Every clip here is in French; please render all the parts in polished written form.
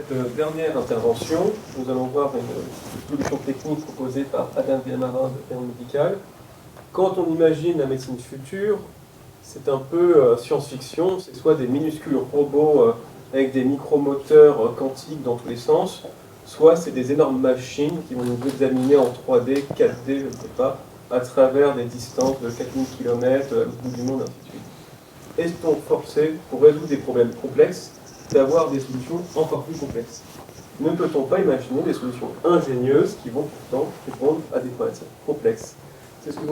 cette dernière intervention, nous allons voir une solution technique proposée par Adam Villamarin de Rayon Médical. Quand on imagine la médecine future, c'est un peu science-fiction, c'est soit des minuscules robots avec des micromoteurs quantiques dans tous les sens, soit c'est des énormes machines qui vont nous examiner en 3D, 4D, je ne sais pas, à travers des distances de 4000 km, au bout du monde, ainsi de suite. Est-on forcé, pour résoudre des problèmes complexes, d'avoir des solutions encore plus complexes? Ne peut-on pas imaginer des solutions ingénieuses qui vont pourtant répondre à des problèmes complexes? C'est ce que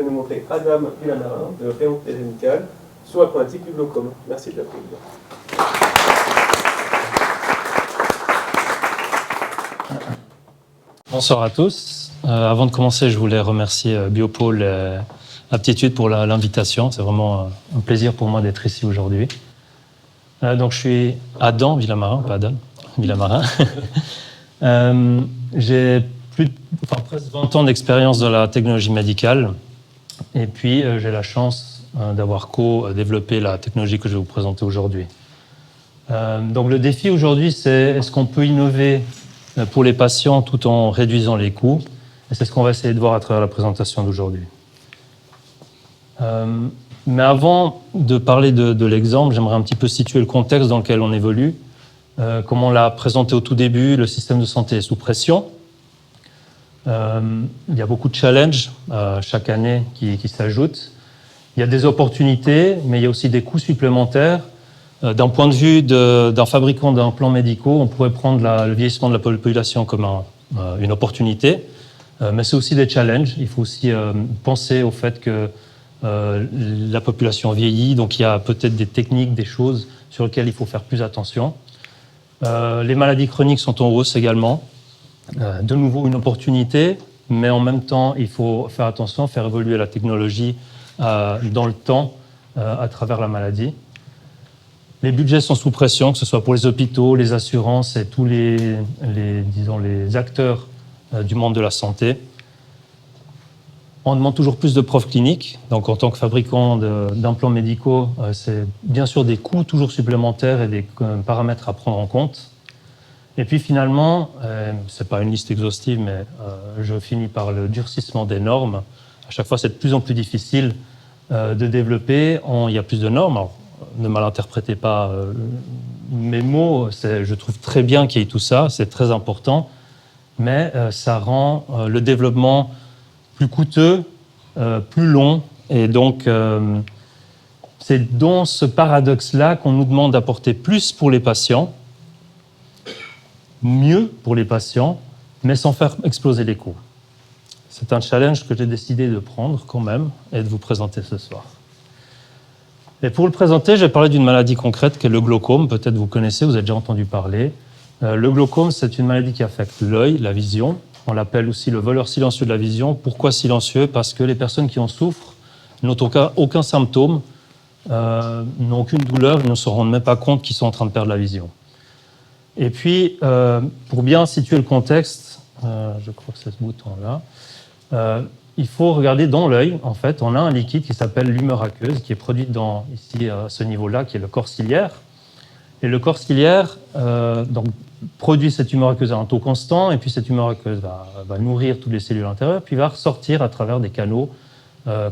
nous montrer Adam Villamarin de Rayon Médical sur la problématique du glaucome. Merci de l'applaudir. Bonsoir à tous. Avant de commencer, je voulais remercier Biopôle et Aptitude pour l'invitation. C'est vraiment un plaisir pour moi d'être ici aujourd'hui. Donc, je suis Adam Villamarin, pas Adam, Villamarin. J'ai presque 20 ans d'expérience dans la technologie médicale. Et puis, j'ai la chance d'avoir co-développé la technologie que je vais vous présenter aujourd'hui. Donc, le défi aujourd'hui, c'est est-ce qu'on peut innover pour les patients tout en réduisant les coûts? Et c'est ce qu'on va essayer de voir à travers la présentation d'aujourd'hui. Mais avant de parler de l'exemple, j'aimerais un petit peu situer le contexte dans lequel on évolue. Comme on l'a présenté au tout début, le système de santé est sous pression. Il y a beaucoup de challenges chaque année qui s'ajoutent. Il y a des opportunités, mais il y a aussi des coûts supplémentaires. D'un point de vue d'un fabricant d'implants médicaux, on pourrait prendre le vieillissement de la population comme une opportunité, mais c'est aussi des challenges. Il faut aussi penser au fait que la population vieillit, donc il y a peut-être des techniques, des choses sur lesquelles il faut faire plus attention. Les maladies chroniques sont en hausse également. De nouveau, une opportunité, mais en même temps, il faut faire attention, faire évoluer la technologie dans le temps à travers la maladie. Les budgets sont sous pression, que ce soit pour les hôpitaux, les assurances et tous les acteurs du monde de la santé. On demande toujours plus de preuves cliniques. Donc, en tant que fabricant d'implants médicaux, c'est bien sûr des coûts toujours supplémentaires et des paramètres à prendre en compte. Et puis finalement, ce n'est pas une liste exhaustive, mais je finis par le durcissement des normes. À chaque fois, c'est de plus en plus difficile de développer. Il y a plus de normes. Alors, ne mal interprétez pas mes mots. Je trouve très bien qu'il y ait tout ça. C'est très important. Mais ça rend le développement plus coûteux, plus long. Et donc, c'est dans ce paradoxe-là qu'on nous demande d'apporter plus pour les patients, mieux pour les patients, mais sans faire exploser les coûts. C'est un challenge que j'ai décidé de prendre quand même et de vous présenter ce soir. Et pour le présenter, je vais parler d'une maladie concrète qui est le glaucome. Peut-être vous connaissez, vous avez déjà entendu parler. Le glaucome, c'est une maladie qui affecte l'œil, la vision. On l'appelle aussi le voleur silencieux de la vision. Pourquoi silencieux? Parce que les personnes qui en souffrent n'ont aucun symptôme, n'ont aucune douleur, ils ne se rendent même pas compte qu'ils sont en train de perdre la vision. Et puis, pour bien situer le contexte, je crois que c'est ce bouton-là, il faut regarder dans l'œil. En fait, on a un liquide qui s'appelle l'humeur aqueuse, qui est produit ici à ce niveau-là, qui est le corps ciliaire. Et le corps ciliaire donc, produit cette humeur aqueuse à un taux constant, et puis cette humeur aqueuse va nourrir toutes les cellules intérieures, puis va ressortir à travers des canaux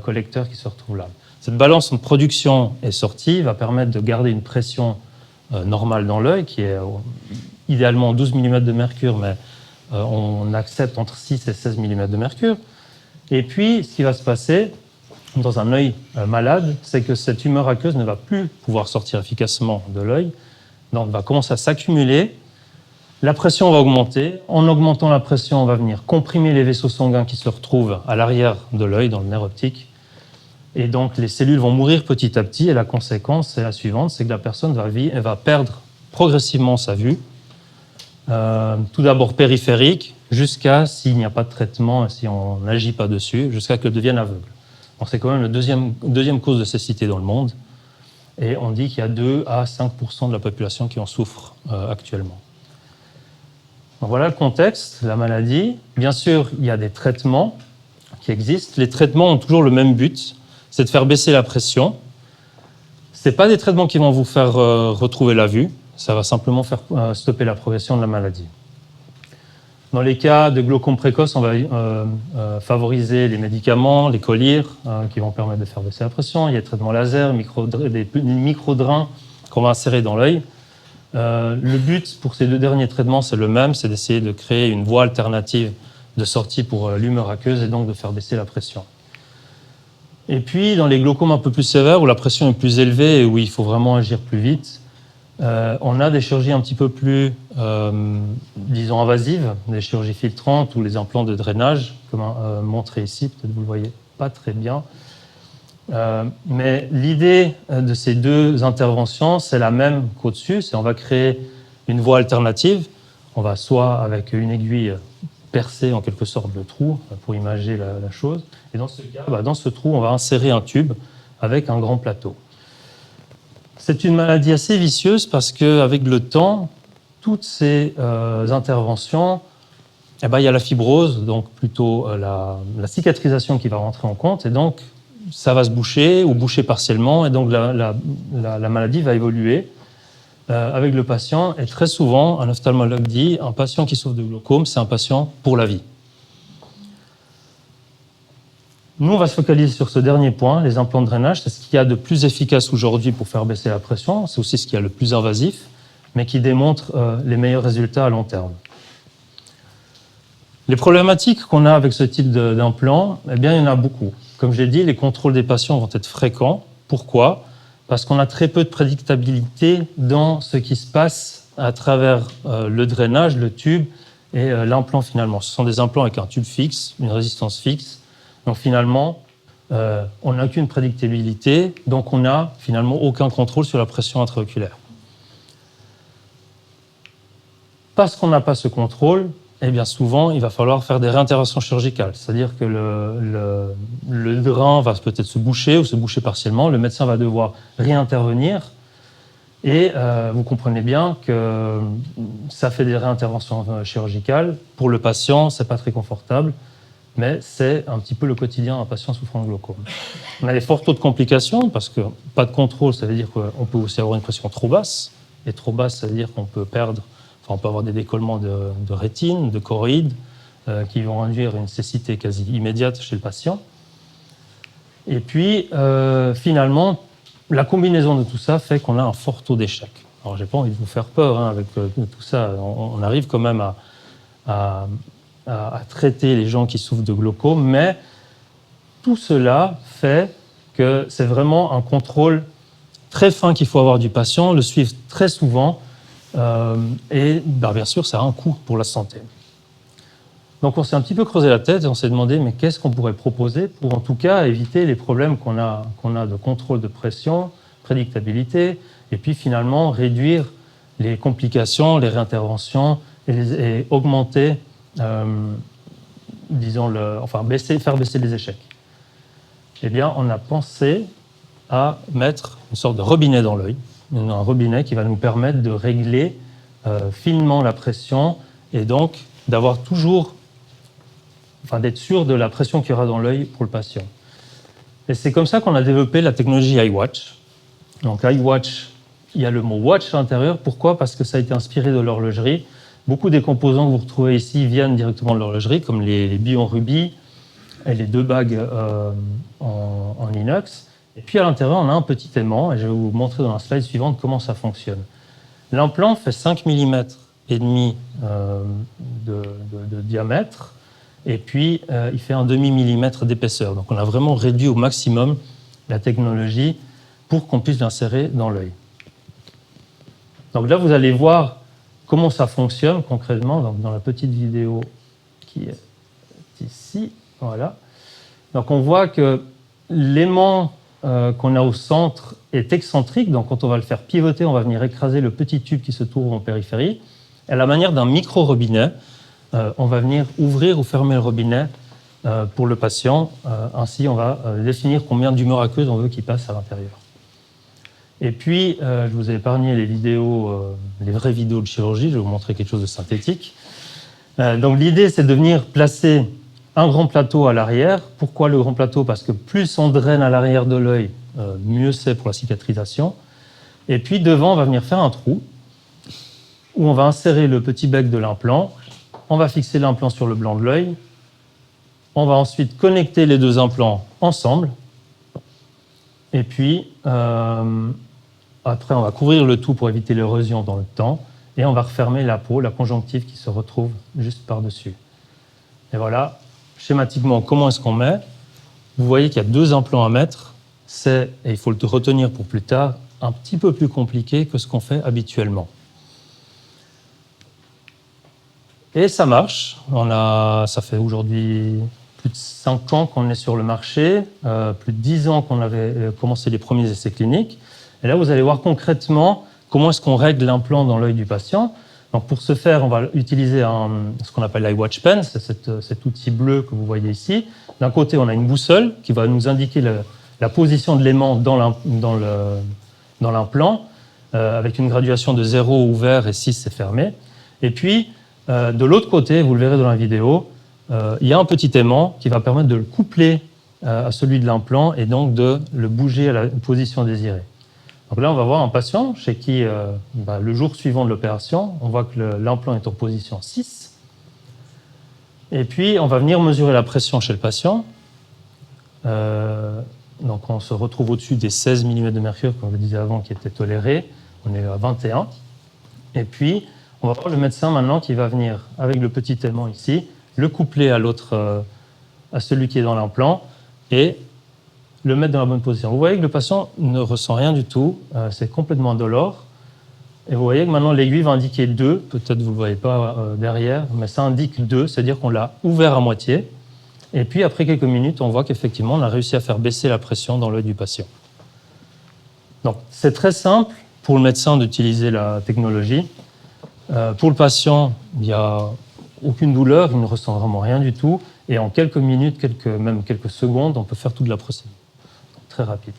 collecteurs qui se retrouvent là. Cette balance entre production et sortie va permettre de garder une pression normale dans l'œil, qui est idéalement 12 mm de mercure, mais on accepte entre 6 et 16 mm de mercure. Et puis, ce qui va se passer dans un œil malade, c'est que cette humeur aqueuse ne va plus pouvoir sortir efficacement de l'œil, donc va commencer à s'accumuler. La pression va augmenter. En augmentant la pression, on va venir comprimer les vaisseaux sanguins qui se retrouvent à l'arrière de l'œil, dans le nerf optique. Et donc, les cellules vont mourir petit à petit. Et la conséquence, c'est la suivante, c'est que la personne va perdre progressivement sa vue. Tout d'abord périphérique, jusqu'à, s'il n'y a pas de traitement, si on n'agit pas dessus, jusqu'à qu'elle devienne aveugle. Donc, c'est quand même la deuxième cause de cécité dans le monde. Et on dit qu'il y a 2 à 5% de la population qui en souffre actuellement. Donc, voilà le contexte, la maladie. Bien sûr, il y a des traitements qui existent. Les traitements ont toujours le même but, c'est de faire baisser la pression. Ce n'est pas des traitements qui vont vous faire retrouver la vue. ça va simplement faire stopper la progression de la maladie. Dans les cas de glaucome précoce, on va favoriser les médicaments, les collyres, qui vont permettre de faire baisser la pression. Il y a des traitements laser, des micro-drains qu'on va insérer dans l'œil. Le but pour ces deux derniers traitements, c'est le même, c'est d'essayer de créer une voie alternative de sortie pour l'humeur aqueuse et donc de faire baisser la pression. Et puis, dans les glaucomes un peu plus sévères, où la pression est plus élevée et où il faut vraiment agir plus vite, on a des chirurgies un petit peu plus, disons, invasives, des chirurgies filtrantes ou les implants de drainage, comme montré ici, peut-être vous ne le voyez pas très bien. Mais l'idée de ces deux interventions, c'est la même qu'au-dessus, c'est on va créer une voie alternative. On va soit avec une aiguille percer en quelque sorte le trou pour imager la chose, et dans ce cas, dans ce trou, on va insérer un tube avec un grand plateau. C'est une maladie assez vicieuse parce qu'avec le temps, toutes ces interventions, il y a la fibrose, donc plutôt la cicatrisation qui va rentrer en compte, et donc ça va se boucher ou boucher partiellement, et donc la maladie va évoluer avec le patient. Et très souvent, un ophtalmologue dit un patient qui souffre de glaucome, c'est un patient pour la vie. Nous, on va se focaliser sur ce dernier point, les implants de drainage. C'est ce qu'il y a de plus efficace aujourd'hui pour faire baisser la pression. C'est aussi ce qu'il y a le plus invasif, mais qui démontre les meilleurs résultats à long terme. Les problématiques qu'on a avec ce type d'implant, eh bien, il y en a beaucoup. Comme je l'ai dit, les contrôles des patients vont être fréquents. Pourquoi ? Parce qu'on a très peu de prédictabilité dans ce qui se passe à travers le drainage, le tube et l'implant finalement. Ce sont des implants avec un tube fixe, une résistance fixe. Donc finalement, on n'a aucune prédictabilité, donc on n'a finalement aucun contrôle sur la pression intraoculaire. Parce qu'on n'a pas ce contrôle, eh bien souvent, il va falloir faire des réinterventions chirurgicales. C'est-à-dire que le drain va peut-être se boucher ou se boucher partiellement. Le médecin va devoir réintervenir. Et vous comprenez bien que ça fait des réinterventions chirurgicales. Pour le patient, ce n'est pas très confortable, mais c'est un petit peu le quotidien d'un patient souffrant de glaucome. On a des forts taux de complications parce que pas de contrôle, ça veut dire qu'on peut aussi avoir une pression trop basse. Et trop basse, ça veut dire qu'on peut perdre... On peut avoir des décollements de rétine, de choroïdes, qui vont induire une cécité quasi immédiate chez le patient. Et puis, finalement, la combinaison de tout ça fait qu'on a un fort taux d'échec. Alors, je n'ai pas envie de vous faire peur avec tout ça. On arrive quand même à traiter les gens qui souffrent de glaucome, mais tout cela fait que c'est vraiment un contrôle très fin qu'il faut avoir du patient, le suivre très souvent, et bien sûr, ça a un coût pour la santé. Donc on s'est un petit peu creusé la tête et on s'est demandé mais qu'est-ce qu'on pourrait proposer pour en tout cas éviter les problèmes qu'on a de contrôle de pression, prédictabilité, et puis finalement réduire les complications, les réinterventions et augmenter, faire baisser les échecs. Eh bien, on a pensé à mettre une sorte de robinet dans l'œil, un robinet qui va nous permettre de régler finement la pression et donc d'avoir toujours, d'être sûr de la pression qu'il y aura dans l'œil pour le patient. Et c'est comme ça qu'on a développé la technologie iWatch. Donc iWatch, il y a le mot watch à l'intérieur. Pourquoi ? Parce que ça a été inspiré de l'horlogerie. Beaucoup des composants que vous retrouvez ici viennent directement de l'horlogerie, comme les billes en rubis et les deux bagues en inox. Et puis à l'intérieur, on a un petit aimant, et je vais vous montrer dans la slide suivante comment ça fonctionne. L'implant fait 5 mm et demi de diamètre, et puis il fait un demi-millimètre d'épaisseur. Donc on a vraiment réduit au maximum la technologie pour qu'on puisse l'insérer dans l'œil. Donc là, vous allez voir comment ça fonctionne concrètement donc dans la petite vidéo qui est ici. Voilà. Donc on voit que l'aimant qu'on a au centre est excentrique, donc quand on va le faire pivoter, on va venir écraser le petit tube qui se trouve en périphérie. Et à la manière d'un micro-robinet, on va venir ouvrir ou fermer le robinet pour le patient. Ainsi, on va définir combien d'humeur aqueuse on veut qu'il passe à l'intérieur. Et puis, je vous ai épargné les vidéos, les vraies vidéos de chirurgie, je vais vous montrer quelque chose de synthétique. Donc l'idée, c'est de venir placer un grand plateau à l'arrière. Pourquoi le grand plateau ? Parce que plus on draine à l'arrière de l'œil, mieux c'est pour la cicatrisation. Et puis devant, on va venir faire un trou. où on va insérer le petit bec de l'implant, on va fixer l'implant sur le blanc de l'œil, on va ensuite connecter les deux implants ensemble, et puis après on va couvrir le tout pour éviter l'érosion dans le temps, et on va refermer la peau, la conjonctive qui se retrouve juste par-dessus. Et voilà, schématiquement, comment est-ce qu'on met? Vous voyez qu'il y a deux implants à mettre, et il faut le retenir pour plus tard, un petit peu plus compliqué que ce qu'on fait habituellement. Et ça marche. Ça fait aujourd'hui plus de 5 ans qu'on est sur le marché, plus de 10 ans qu'on avait commencé les premiers essais cliniques. Et là, vous allez voir concrètement comment est-ce qu'on règle l'implant dans l'œil du patient. Donc pour ce faire, on va utiliser ce qu'on appelle l'iWatch Pen, c'est cet outil bleu que vous voyez ici. D'un côté, on a une boussole qui va nous indiquer la position de l'aimant dans l'implant, avec une graduation de 0 ouvert et 6 c'est fermé. Et puis, de l'autre côté, vous le verrez dans la vidéo, il y a un petit aimant qui va permettre de le coupler à celui de l'implant et donc de le bouger à la position désirée. Donc là, on va voir un patient chez qui, le jour suivant de l'opération, on voit que l'implant est en position 6. Et puis, on va venir mesurer la pression chez le patient. Donc, on se retrouve au-dessus des 16 mm de mercure, comme je le disais avant, qui étaient tolérés. On est à 21. Et puis, on va voir le médecin maintenant qui va venir, avec le petit aimant ici, le coupler à celui qui est dans l'implant et le mettre dans la bonne position. Vous voyez que le patient ne ressent rien du tout, c'est complètement indolore. Et vous voyez que maintenant l'aiguille va indiquer 2, peut-être vous ne le voyez pas derrière, mais ça indique 2, c'est-à-dire qu'on l'a ouvert à moitié. Et puis après quelques minutes, on voit qu'effectivement on a réussi à faire baisser la pression dans l'œil du patient. Donc c'est très simple pour le médecin d'utiliser la technologie. Pour le patient, il n'y a aucune douleur, il ne ressent vraiment rien du tout. Et en quelques minutes, même quelques secondes, on peut faire toute la procédure. Très rapide.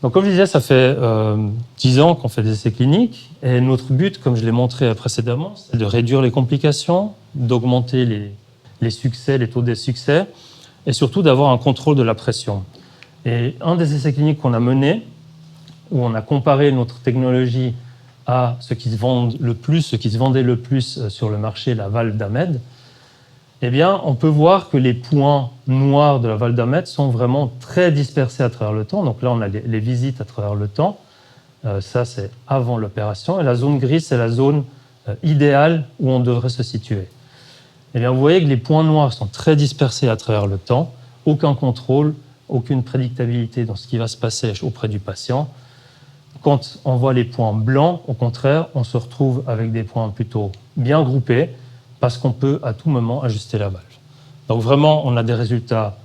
Donc, comme je disais, ça fait 10 ans qu'on fait des essais cliniques. Et notre but, comme je l'ai montré précédemment, c'est de réduire les complications, d'augmenter les succès, les taux de succès, et surtout d'avoir un contrôle de la pression. Et un des essais cliniques qu'on a menés, où on a comparé notre technologie à ce qui se vendait le plus sur le marché, la valve d'Ahmed, eh bien, on peut voir que les points noirs de la valve d'Ahmed sont vraiment très dispersés à travers le temps. Donc là, on a les visites à travers le temps. Ça, c'est avant l'opération. Et la zone grise, c'est la zone idéale où on devrait se situer. Eh bien, vous voyez que les points noirs sont très dispersés à travers le temps. Aucun contrôle, aucune prédictabilité dans ce qui va se passer auprès du patient. Quand on voit les points blancs, au contraire, on se retrouve avec des points plutôt bien groupés parce qu'on peut à tout moment ajuster la valve. Donc vraiment, on a des résultats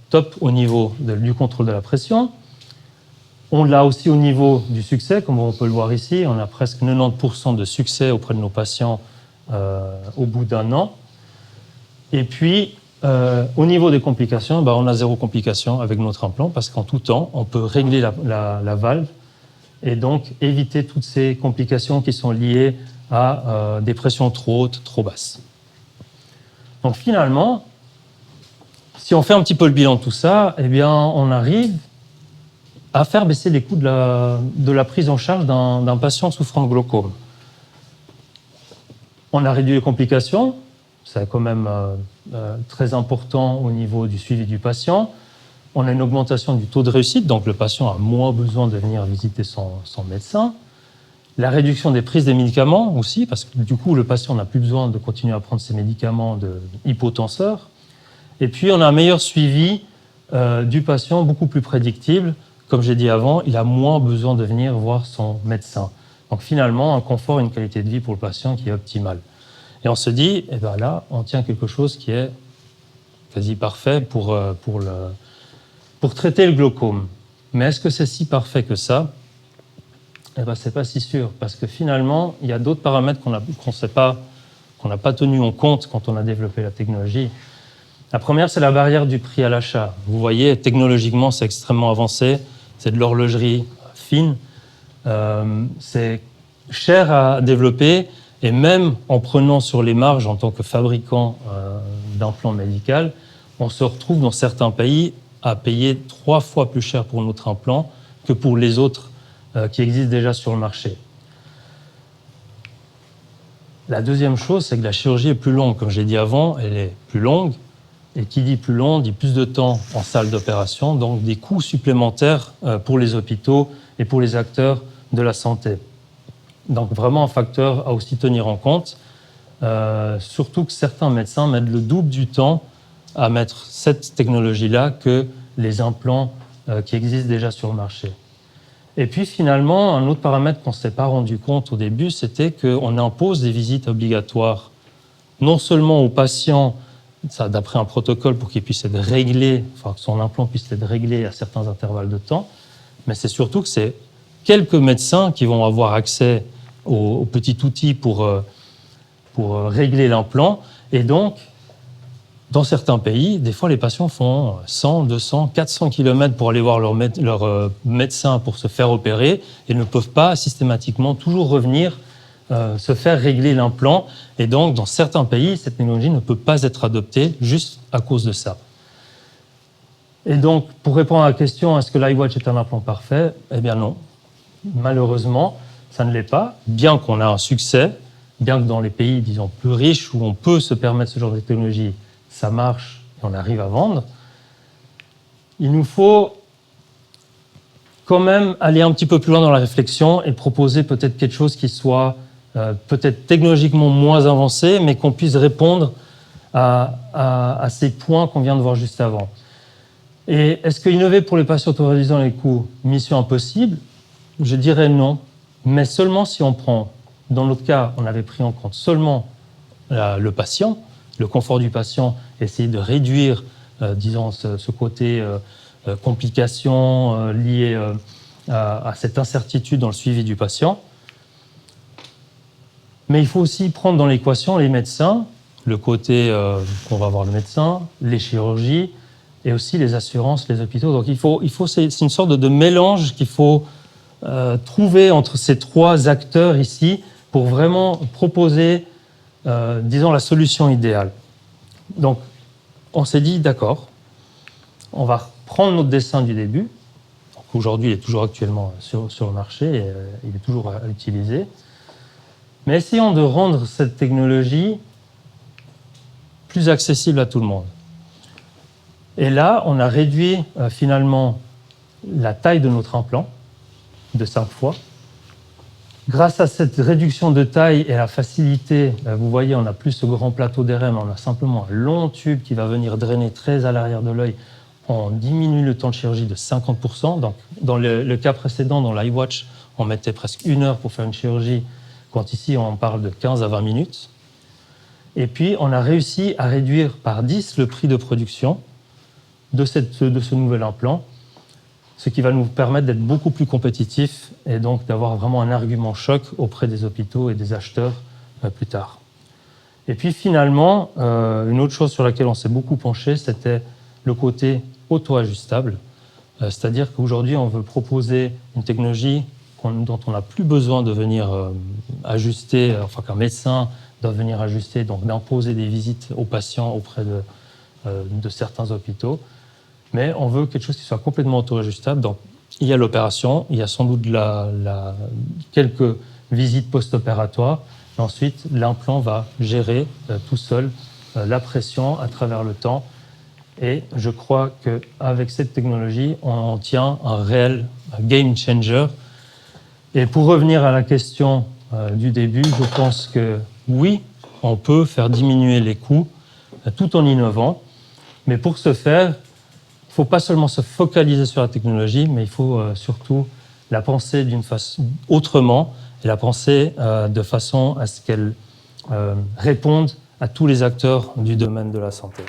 top au niveau du contrôle de la pression. On l'a aussi au niveau du succès, comme on peut le voir ici. On a presque 90% de succès auprès de nos patients au bout d'un an. Et puis, au niveau des complications, on a 0 complication avec notre implant parce qu'en tout temps, on peut régler la valve et donc éviter toutes ces complications qui sont liées à des pressions trop hautes, trop basses. Donc finalement, si on fait un petit peu le bilan de tout ça, eh bien, on arrive à faire baisser les coûts de la prise en charge d'un patient souffrant de glaucome. On a réduit les complications, c'est quand même très important au niveau du suivi du patient. On a une augmentation du taux de réussite, donc le patient a moins besoin de venir visiter son médecin. La réduction des prises des médicaments aussi, parce que du coup, le patient n'a plus besoin de continuer à prendre ses médicaments hypotenseurs. Et puis, on a un meilleur suivi du patient, beaucoup plus prédictible. Comme j'ai dit avant, il a moins besoin de venir voir son médecin. Donc finalement, un confort et une qualité de vie pour le patient qui est optimale. Et on se dit, eh bien là, on tient quelque chose qui est quasi parfait pour traiter le glaucome. Mais est-ce que c'est si parfait que ça? Eh bien, c'est pas si sûr, parce que finalement, il y a d'autres paramètres qu'on n'a pas tenus en compte quand on a développé la technologie. La première, c'est la barrière du prix à l'achat. Vous voyez, technologiquement, c'est extrêmement avancé. C'est de l'horlogerie fine. C'est cher à développer. Et même en prenant sur les marges en tant que fabricant d'implants médicaux, on se retrouve dans certains pays à payer 3 fois plus cher pour notre implant que pour les autres qui existent déjà sur le marché. La deuxième chose, c'est que la chirurgie est plus longue. Comme j'ai dit avant, elle est plus longue. Et qui dit plus long, dit plus de temps en salle d'opération, donc des coûts supplémentaires pour les hôpitaux et pour les acteurs de la santé. Donc vraiment un facteur à aussi tenir en compte, surtout que certains médecins mettent le double du temps à mettre cette technologie-là que les implants qui existent déjà sur le marché. Et puis finalement, un autre paramètre qu'on ne s'est pas rendu compte au début, c'était qu'on impose des visites obligatoires, non seulement aux patients, ça d'après un protocole pour qu'il puisse être réglé, enfin que son implant puisse être réglé à certains intervalles de temps, mais c'est surtout que c'est quelques médecins qui vont avoir accès au petit outil pour régler l'implant. Et donc, dans certains pays, des fois les patients font 100, 200, 400 km pour aller voir leur médecin pour se faire opérer et ne peuvent pas systématiquement toujours revenir se faire régler l'implant. Et donc, dans certains pays, cette technologie ne peut pas être adoptée juste à cause de ça. Et donc, pour répondre à la question, est-ce que l'iWatch est un implant parfait? Eh bien non. Malheureusement, ça ne l'est pas, bien qu'on a un succès, bien que dans les pays, disons, plus riches, où on peut se permettre ce genre de technologie, ça marche et on arrive à vendre. Il nous faut quand même aller un petit peu plus loin dans la réflexion et proposer peut-être quelque chose qui soit peut-être technologiquement moins avancé, mais qu'on puisse répondre à ces points qu'on vient de voir juste avant. Et est-ce que innover pour les patients en réduisant les coûts, mission impossible? Je dirais non, mais seulement si on prend, dans l'autre cas, on avait pris en compte seulement le patient, le confort du patient, essayer de réduire, disons, ce côté complications liées à cette incertitude dans le suivi du patient. Mais il faut aussi prendre dans l'équation les médecins, le côté qu'on va voir le médecin, les chirurgies et aussi les assurances, les hôpitaux. Donc c'est une sorte de mélange qu'il faut trouver entre ces trois acteurs ici pour vraiment proposer, disons, la solution idéale. Donc, on s'est dit, d'accord, on va prendre notre dessin du début. Aujourd'hui, il est toujours actuellement sur le marché, et, il est toujours à utiliser. Mais essayons de rendre cette technologie plus accessible à tout le monde. Et là, on a réduit finalement la taille de notre implant de 5 fois. Grâce à cette réduction de taille et à la facilité, vous voyez, on n'a plus ce grand plateau d'RM, on a simplement un long tube qui va venir drainer très à l'arrière de l'œil. On diminue le temps de chirurgie de 50%. Donc, dans le cas précédent, dans l'iWatch, on mettait presque 1 heure pour faire une chirurgie, quand ici, on parle de 15 à 20 minutes. Et puis, on a réussi à réduire par 10 le prix de production de ce nouvel implant, ce qui va nous permettre d'être beaucoup plus compétitifs et donc d'avoir vraiment un argument choc auprès des hôpitaux et des acheteurs plus tard. Et puis finalement, une autre chose sur laquelle on s'est beaucoup penché, c'était le côté auto-ajustable. C'est-à-dire qu'aujourd'hui, on veut proposer une technologie dont on n'a plus besoin de venir ajuster, enfin qu'un médecin doit venir ajuster, donc d'imposer des visites aux patients auprès de certains hôpitaux. Mais on veut quelque chose qui soit complètement auto-ajustable. Donc, il y a l'opération, il y a sans doute quelques visites post-opératoires. Et ensuite, l'implant va gérer tout seul la pression à travers le temps. Et je crois qu'avec cette technologie, on tient un réel game changer. Et pour revenir à la question du début, je pense que oui, on peut faire diminuer les coûts tout en innovant. Mais pour ce faire, il ne faut pas seulement se focaliser sur la technologie, mais il faut surtout la penser d'une façon autrement et la penser de façon à ce qu'elle réponde à tous les acteurs du domaine de la santé.